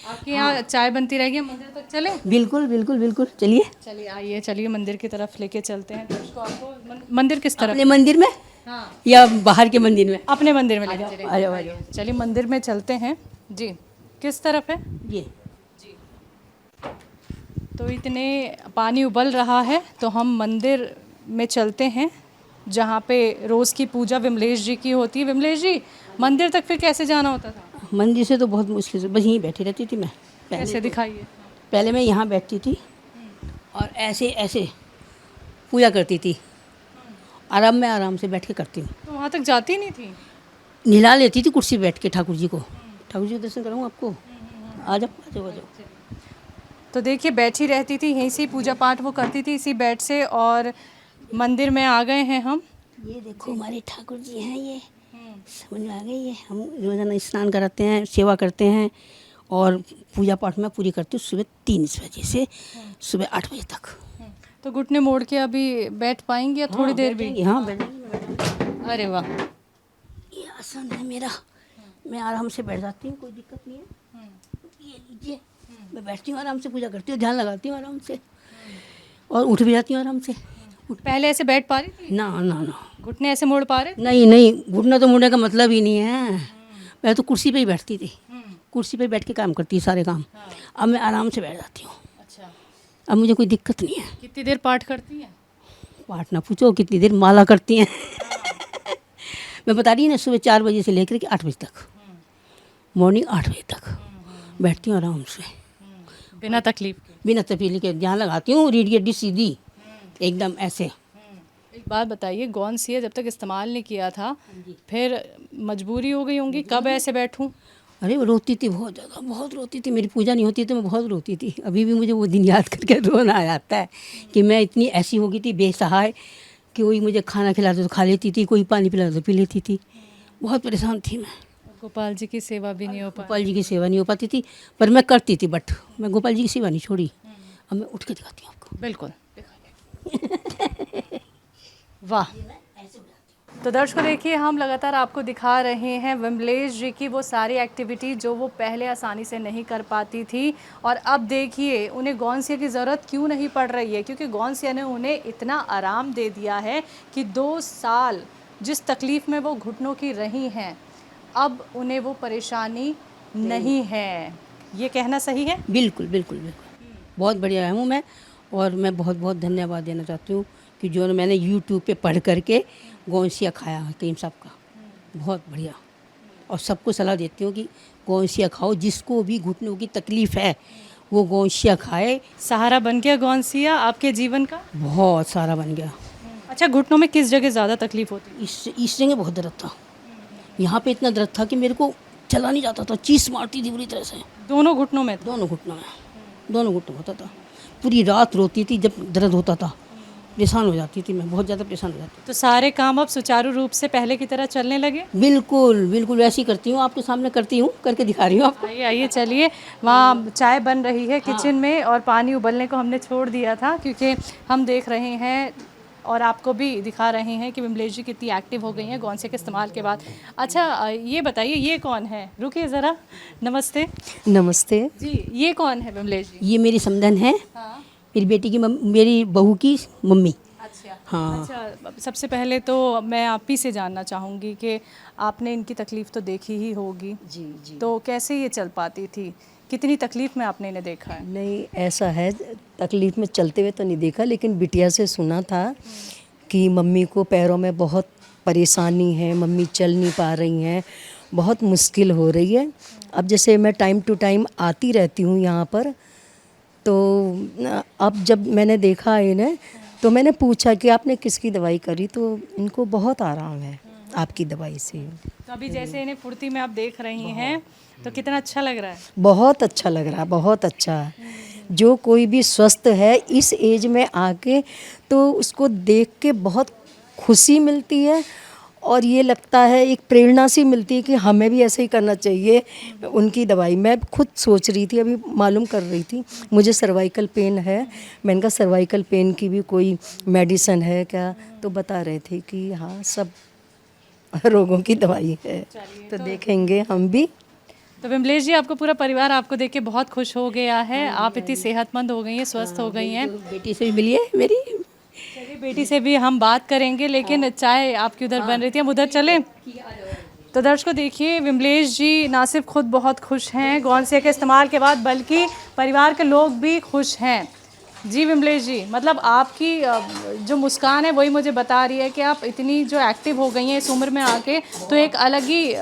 Speaker 2: आपके यहाँ चाय बनती रहेगी, मंदिर तक चले?
Speaker 1: बिल्कुल बिल्कुल बिल्कुल, चलिए।
Speaker 2: चलिए आइए, चलिए मंदिर की तरफ लेके चलते हैं। तो उसको आपको मंदिर किस तरफ?
Speaker 1: अपने मंदिर में
Speaker 2: हाँ,
Speaker 1: या बाहर के मंदिर में?
Speaker 2: अपने मंदिर में ले जाओ।
Speaker 1: आ जाओ आ जाओ।
Speaker 2: चलिए मंदिर में चलते हैं जी। किस तरफ है?
Speaker 1: ये
Speaker 2: तो इतने पानी उबल रहा है तो हम मंदिर में चलते हैं जहाँ पे रोज़ की पूजा विमलेश जी की होती है। विमलेश जी, मंदिर तक फिर कैसे जाना होता था?
Speaker 1: मंदिर से तो बहुत मुश्किल से, बस यहीं बैठी रहती थी मैं।
Speaker 2: कैसे दिखाइए?
Speaker 1: पहले मैं यहाँ बैठती थी और ऐसे ऐसे पूजा करती थी। आराम से बैठ के करती हूँ।
Speaker 2: तो वहाँ तक जाती नहीं थी?
Speaker 1: नहिला लेती थी कुर्सी पे बैठ के ठाकुर जी को। ठाकुर जी का दर्शन कराऊँ आपको? आ जाओ आ जाओ आ जाओ।
Speaker 2: तो देखिए बैठी रहती थी, यहीं से पूजा पाठ वो करती थी इसी बेड से। और मंदिर में आ गए हैं हम।
Speaker 1: ये देखो हमारे ठाकुर जी हैं, ये समझ में आ गई है। हम रोज़ाना स्नान कराते हैं, सेवा करते हैं और पूजा पाठ में पूरी करती हूँ सुबह 3 बजे से सुबह 8 बजे तक।
Speaker 2: तो घुटने मोड़ के अभी बैठ पाएंगे या थोड़ी देर भी?
Speaker 1: हाँ बैठ जाएंगे।
Speaker 2: अरे वाह,
Speaker 1: ये आसन है मेरा, मैं आराम से बैठ जाती हूँ, कोई दिक्कत नहीं है। ये लीजिए, मैं बैठती हूँ आराम से, पूजा करती हूँ, ध्यान लगाती हूँ आराम से और उठ भी जाती हूँ आराम से।
Speaker 2: पहले ऐसे बैठ पा रही थी?
Speaker 1: ना ना ना,
Speaker 2: घुटने ऐसे मोड़ पा रहे थे?
Speaker 1: नहीं नहीं, घुटना तो मुड़ने का मतलब ही नहीं है। मैं तो कुर्सी पे ही बैठती थी, कुर्सी पे बैठ के काम करती है सारे काम। अब मैं आराम से बैठ जाती हूँ,
Speaker 2: अच्छा,
Speaker 1: अब मुझे कोई दिक्कत नहीं है।
Speaker 2: कितनी देर पाठ करती हैं?
Speaker 1: पाठ ना पूछो, कितनी देर माला करती हैं। मैं बता रही हूँ ना, सुबह 4 बजे से लेकर के 8 बजे तक, मॉर्निंग 8 बजे तक बैठती हूँ आराम से,
Speaker 2: बिना तकलीफ के?
Speaker 1: बिना तपीली के ध्यान लगाती हूँ, रीढ़ की हड्डी सीधी एकदम ऐसे।
Speaker 2: एक बात बताइए, गौनसिया जब तक इस्तेमाल नहीं किया था फिर मजबूरी हो गई होंगी, कब ऐसे बैठूं?
Speaker 1: अरे वो रोती थी बहुत ज़्यादा, बहुत रोती थी। मेरी पूजा नहीं होती तो मैं बहुत रोती थी। अभी भी मुझे वो दिन याद करके रोना आ जाता है कि मैं इतनी ऐसी हो गई थी बेसहाय कि कोई मुझे खाना खिलाता तो खा लेती थी, कोई पानी पिलाता तो पी लेती थी। बहुत परेशान थी मैं।
Speaker 2: गोपाल जी की सेवा भी नहीं हो पाई?
Speaker 1: गोपाल जी की सेवा नहीं हो पाती थी, पर मैं करती थी। बट मैं गोपाल जी की सेवा नहीं छोड़ी। अब मैं उठ के दिखाती हूँ आपको।
Speaker 2: बिल्कुल। वाह। तो दर्शकों देखिए, हम लगातार आपको दिखा रहे हैं विमलेश जी की वो सारी एक्टिविटी जो वो पहले आसानी से नहीं कर पाती थी। और अब देखिए उन्हें गौनसिया की ज़रूरत क्यों नहीं पड़ रही है, क्योंकि गौनसिया ने उन्हें इतना आराम दे दिया है कि 2 साल जिस तकलीफ़ में वो घुटनों की रही हैं, अब उन्हें वो परेशानी नहीं है। ये कहना सही है?
Speaker 1: बिल्कुल बिल्कुल बिल्कुल, बहुत बढ़िया हूँ मैं। और मैं बहुत बहुत धन्यवाद देना चाहती हूँ कि जो मैंने यूट्यूब पे पढ़ करके गौनसिया खाया है करीम साहब का, बहुत बढ़िया। और सबको सलाह देती हूँ कि गौनसिया खाओ, जिसको भी घुटनों की तकलीफ़ है वो गौनसिया खाए।
Speaker 2: सहारा बन गया गौनसिया आपके जीवन का?
Speaker 1: बहुत सारा बन गया।
Speaker 2: अच्छा, घुटनों में किस जगह ज़्यादा तकलीफ होती है?
Speaker 1: इस जगह बहुत दर्द था, यहाँ पे इतना दर्द था कि मेरे को चला नहीं जाता था, चीस मारती थी बुरी तरह से।
Speaker 2: दोनों घुटनों में?
Speaker 1: दोनों घुटनों में, दोनों घुटनों होता था। पूरी रात रोती थी जब दर्द होता था, परेशान हो जाती थी मैं, बहुत ज़्यादा परेशान हो जाती थी।
Speaker 2: तो सारे काम अब सुचारू रूप से पहले की तरह चलने लगे?
Speaker 1: बिल्कुल बिल्कुल वैसे ही करती हूँ, आपके सामने करती हूँ, करके दिखा रही हूँ आपको।
Speaker 2: आइए आइए, चलिए। वहाँ चाय बन रही है किचन में और पानी उबलने को हमने छोड़ दिया था क्योंकि हम देख रहे हैं और आपको भी दिखा रहे हैं कि विमलेश जी कितनी एक्टिव हो गई हैं गौनसिया के इस्तेमाल के बाद। अच्छा ये बताइए, ये कौन है? रुकिए ज़रा। नमस्ते।
Speaker 4: नमस्ते
Speaker 2: जी, ये कौन है विमलेश जी?
Speaker 1: ये मेरी समधन है,
Speaker 2: हाँ,
Speaker 1: मेरी बेटी की मेरी बहू की मम्मी।
Speaker 2: अच्छा
Speaker 1: हाँ।
Speaker 2: अच्छा, सबसे पहले तो मैं आप ही से जानना चाहूँगी कि आपने इनकी तकलीफ़ तो देखी ही होगी।
Speaker 4: जी जी।
Speaker 2: तो कैसे ये चल पाती थी, कितनी तकलीफ़ में आपने इन्हें देखा है?
Speaker 4: नहीं, ऐसा है, तकलीफ़ में चलते हुए तो नहीं देखा, लेकिन बिटिया से सुना था कि मम्मी को पैरों में बहुत परेशानी है, मम्मी चल नहीं पा रही हैं, बहुत मुश्किल हो रही है। अब जैसे मैं टाइम टू टाइम आती रहती हूँ यहाँ पर, तो अब जब मैंने देखा इन्हें तो मैंने पूछा कि आपने किसकी दवाई करी, तो इनको बहुत आराम है आपकी दवाई से।
Speaker 2: तो अभी जैसे इन्हें फुर्ती में आप देख रही हैं तो कितना अच्छा लग रहा है?
Speaker 4: बहुत अच्छा लग रहा है, बहुत अच्छा। जो कोई भी स्वस्थ है इस एज में आके, तो उसको देख के बहुत खुशी मिलती है और ये लगता है एक प्रेरणा सी मिलती है कि हमें भी ऐसे ही करना चाहिए। उनकी दवाई मैं खुद सोच रही थी, अभी मालूम कर रही थी, मुझे सर्वाइकल पेन है, मैंने कहा सर्वाइकल पेन की भी कोई मेडिसिन है क्या, तो बता रहे थे कि हाँ सब रोगों की दवाई है। तो देखेंगे हम भी।
Speaker 2: तो विमलेश जी, आपको पूरा परिवार आपको देख के बहुत खुश हो गया है। आप इतनी सेहतमंद हो गई हैं, स्वस्थ हो गई हैं।
Speaker 1: बेटी से भी मिली है मेरी।
Speaker 2: चलिए, बेटी से भी हम बात करेंगे, लेकिन चाय आपकी उधर बन रही थी, हम उधर चलें। तो दर्शकों देखिए, विमलेश जी ना सिर्फ खुद बहुत खुश हैं गौनसिया के इस्तेमाल के बाद, बल्कि परिवार के लोग भी खुश हैं। जी विमलेश जी, मतलब आपकी जो मुस्कान है वही मुझे बता रही है कि आप इतनी जो एक्टिव हो गई हैं इस उम्र में आके, तो एक अलग ही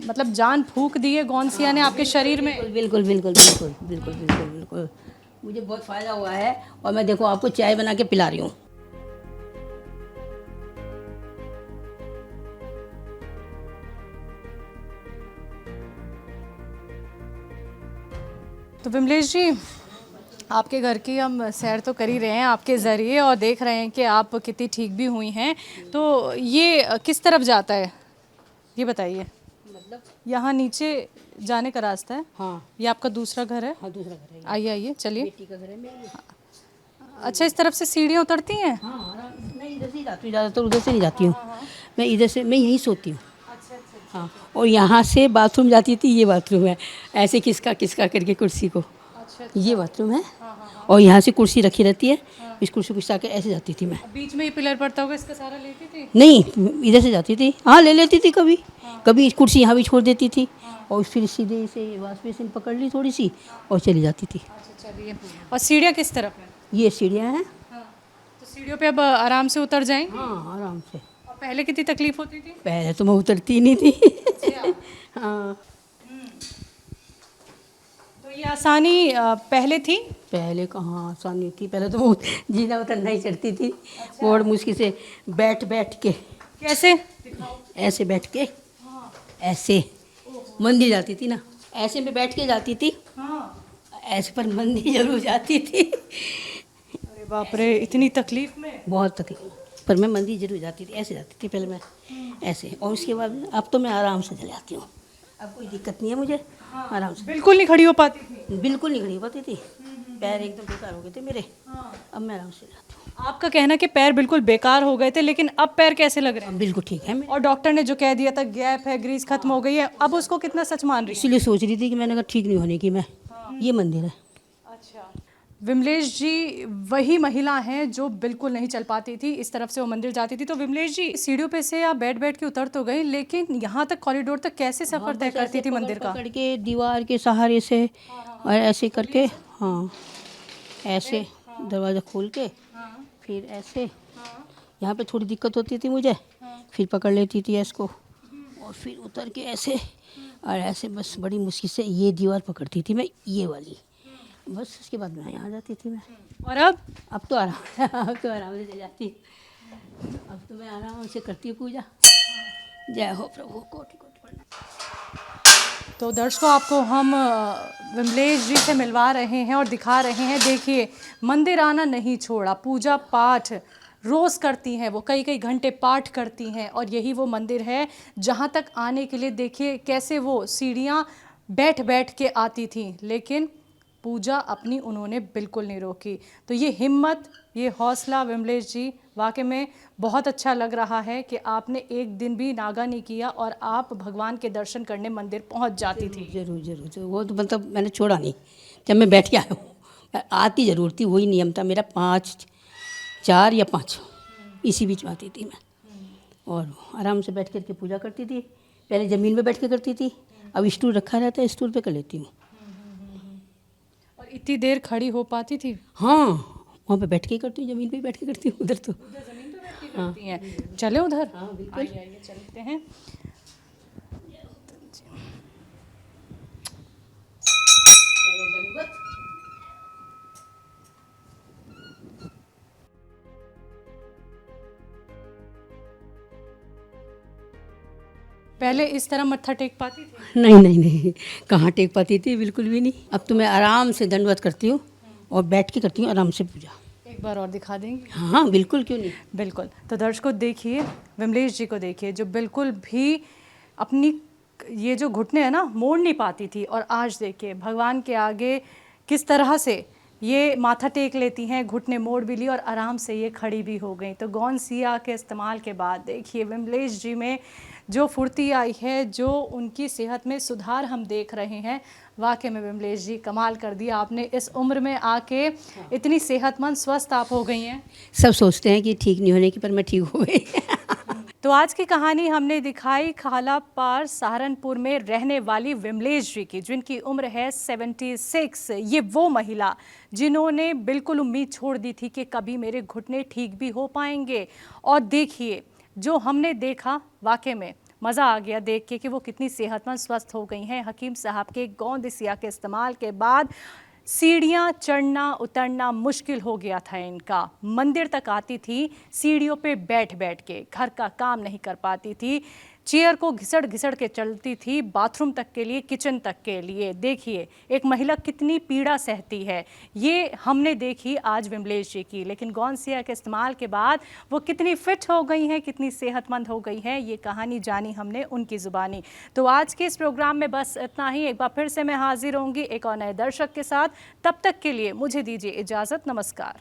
Speaker 2: मतलब जान फूंक दी है गौनसिया ने आपके शरीर में।
Speaker 1: बिल्कुल बिल्कुल बिल्कुल बिल्कुल बिल्कुल बिल्कुल, मुझे बहुत फ़ायदा हुआ है। और मैं देखो आपको चाय बना के पिला रही हूँ।
Speaker 2: तो विमलेश जी, आपके घर की हम सैर तो कर ही रहे हैं आपके ज़रिए, और देख रहे हैं कि आप कितनी ठीक भी हुई हैं। तो ये किस तरफ जाता है, ये बताइए।
Speaker 1: मतलब
Speaker 2: यहाँ नीचे जाने का रास्ता है?
Speaker 1: हाँ
Speaker 2: ये आपका दूसरा घर है?
Speaker 1: हाँ, दूसरा घर है।
Speaker 2: आइए आइए, चलिए।
Speaker 1: बेटी का घर है मेरी।
Speaker 2: अच्छा, इस तरफ से सीढ़ियाँ उतरती हैं?
Speaker 1: हाँ, मैं इधर से ही जाती हूँ, ज़्यादातर उधर से नहीं जाती हूँ। मैं इधर से, मैं यहीं सोती हूँ। हाँ, और यहाँ से बाथरूम जाती थी, ये बाथरूम है। ऐसे किसका किसका करके कुर्सी को, ये बाथरूम है। और यहाँ से कुर्सी रखी रहती है, इस कुर्सी को के ऐसे जाती थी मैं।
Speaker 2: बीच में ये पिलर पड़ता होगा, इसका सहारा लेती थी?
Speaker 1: नहीं, इधर से जाती थी। हाँ, ले लेती थी कभी। कभी कुर्सी यहाँ भी छोड़ देती थी, और फिर सीधे से वॉश बेसिन पकड़ ली थोड़ी सी और चली जाती थी।
Speaker 2: अच्छा चलिए। और सीढ़ियाँ किस तरफ हैं?
Speaker 1: ये सीढ़ियाँ हैं।
Speaker 2: तो सीढ़ियों पे अब आराम से उतर जाएंगे?
Speaker 1: हाँ, आराम से।
Speaker 2: और पहले कितनी तकलीफ होती थी?
Speaker 1: पहले तो मैं उतरती ही नहीं थी। हाँ,
Speaker 2: तो ये आसानी पहले थी?
Speaker 1: पहले कहाँ आसानी थी। पहले तो मैं जीना उतरना ही चढ़ती थी, बहुत मुश्किल से बैठ बैठ के।
Speaker 2: कैसे?
Speaker 1: ऐसे बैठ के, ऐसे मंदिर जाती थी ना, ऐसे में बैठ के जाती थी। ऐसे पर मंदिर जरूर जाती थी।
Speaker 2: अरे बाप रे, इतनी तकलीफ में?
Speaker 1: बहुत तकलीफ, पर मैं मंदिर जरूर जाती थी। ऐसे जाती थी पहले मैं, ऐसे। और उसके बाद अब तो मैं आराम से चले जाती हूँ। अब कोई दिक्कत नहीं है मुझे, आराम से।
Speaker 2: बिल्कुल नहीं खड़ी हो पाती थी?
Speaker 1: बिल्कुल नहीं खड़ी हो पाती थी, पैर एकदम बेकार हो गए थे मेरे। अब मैं आराम से जाती हूँ।
Speaker 2: आपका कहना कि पैर बिल्कुल बेकार हो गए थे, लेकिन अब पैर कैसे लग रहे हैं?
Speaker 1: अब बिल्कुल ठीक है। मैं
Speaker 2: और डॉक्टर ने जो कह दिया था गैप है, ग्रीस खत्म हो गई है, अब उसको कितना सच मान रही है?
Speaker 1: इसीलिए सोच रही थी कि मैंने कहा ठीक नहीं होने की मैं, ये मंदिर है।
Speaker 2: अच्छा, विमलेश जी वही महिला हैं जो बिल्कुल नहीं चल पाती थी, इस तरफ से वो मंदिर जाती थी। तो विमलेश जी, सीढ़ियों पे से आप बैठ बैठ के उतर तो गई, लेकिन यहाँ तक कॉरिडोर तक कैसे सफर तय करती थी मंदिर का?
Speaker 1: पकड़ के दीवार के सहारे से, और ऐसे करके, हाँ, ऐसे दरवाज़ा खोल के, फिर ऐसे। यहाँ पे थोड़ी दिक्कत होती थी मुझे, फिर पकड़ लेती थी इसको, और फिर उतर के ऐसे और ऐसे, बस बड़ी मुश्किल से ये दीवार पकड़ती थी मैं, ये वाली। बस उसके बाद मैं यहाँ आ जाती थी मैं।
Speaker 2: और अब
Speaker 1: अब तो आराम अब तो आराम से चली जाती। अब तो मैं आराम से करती हूँ पूजा। जय हो प्रभु, कोटि कोटि प्रणाम।
Speaker 2: तो दर्शकों, आपको हम विमलेश जी से मिलवा रहे हैं और दिखा रहे हैं। देखिए, मंदिर आना नहीं छोड़ा, पूजा पाठ रोज़ करती हैं वो, कई कई घंटे पाठ करती हैं, और यही वो मंदिर है जहाँ तक आने के लिए देखिए कैसे वो सीढ़ियाँ बैठ बैठ के आती थी, लेकिन पूजा अपनी उन्होंने बिल्कुल नहीं रोकी। तो ये हिम्मत, ये हौसला विमलेश जी, वाकई में बहुत अच्छा लग रहा है कि आपने एक दिन भी नागा नहीं किया और आप भगवान के दर्शन करने मंदिर पहुंच जाती थी।
Speaker 1: जरूर जरूर जरूर, वो तो मतलब मैंने छोड़ा नहीं। जब मैं बैठ के आया हूँ, मैं आती ज़रूर थी, वही नियम था मेरा, 5, 4 या 5 इसी बीच में आती थी मैं, और आराम से बैठ करके पूजा करती थी। पहले ज़मीन में बैठ के करती थी, अब स्टूल रखा रहता है, स्टूल पे कर लेती हूँ।
Speaker 2: और इतनी देर खड़ी हो पाती थी?
Speaker 1: हाँ, वहाँ पे बैठ के ही करती हूँ, ज़मीन पे ही बैठ के करती हूँ। उधर तो
Speaker 2: करती हैं। चले उधर?
Speaker 1: हाँ, बिल्कुल।
Speaker 2: आइए चलते हैं। पहले इस तरह मत्था टेक पाती थी?
Speaker 1: नहीं नहीं नहीं, कहाँ टेक पाती थी, बिल्कुल भी नहीं। अब तो मैं आराम से दंडवत करती हूँ और बैठ के करती हूँ आराम से पूजा।
Speaker 2: एक बार और दिखा देंगे?
Speaker 1: हाँ बिल्कुल, क्यों नहीं।
Speaker 2: बिल्कुल। तो दर्शकों देखिए, विमलेश जी को देखिए, जो बिल्कुल भी अपनी ये जो घुटने हैं ना मोड़ नहीं पाती थी, और आज देखिए भगवान के आगे किस तरह से ये माथा टेक लेती हैं, घुटने मोड़ भी ली और आराम से ये खड़ी भी हो गई। तो गौनसिया के इस्तेमाल के बाद देखिए विमलेश जी में जो फुर्ती आई है, जो उनकी सेहत में सुधार हम देख रहे हैं, वाकई में विमलेश जी कमाल कर दिया आपने। इस उम्र में आके इतनी सेहतमंद स्वस्थ आप हो गई हैं।
Speaker 1: सब सोचते हैं कि ठीक नहीं होने की, पर मैं ठीक हो गई।
Speaker 2: तो आज की कहानी हमने दिखाई खालापार सहारनपुर में रहने वाली विमलेश जी की, जिनकी उम्र है 76। ये वो महिला जिन्होंने बिल्कुल उम्मीद छोड़ दी थी कि कभी मेरे घुटने ठीक भी हो पाएंगे। और देखिए जो हमने देखा, वाकई में मज़ा आ गया देख के कि वो कितनी सेहतमंद स्वस्थ हो गई हैं। हकीम साहब के गोंदसिया के इस्तेमाल के बाद सीढ़ियाँ चढ़ना उतरना मुश्किल हो गया था इनका। मंदिर तक आती थी सीढ़ियों पे बैठ बैठ के, घर का काम नहीं कर पाती थी, चेयर को घिसड़ घिसड़ के चलती थी, बाथरूम तक के लिए, किचन तक के लिए। देखिए एक महिला कितनी पीड़ा सहती है, ये हमने देखी आज विमलेश जी की। लेकिन गोंदसिया के इस्तेमाल के बाद वो कितनी फिट हो गई हैं, कितनी सेहतमंद हो गई हैं, ये कहानी जानी हमने उनकी ज़ुबानी। तो आज के इस प्रोग्राम में बस इतना ही। एक बार फिर से मैं हाजिर होंगी एक और नए दर्शक के साथ। तब तक के लिए मुझे दीजिए इजाज़त। नमस्कार।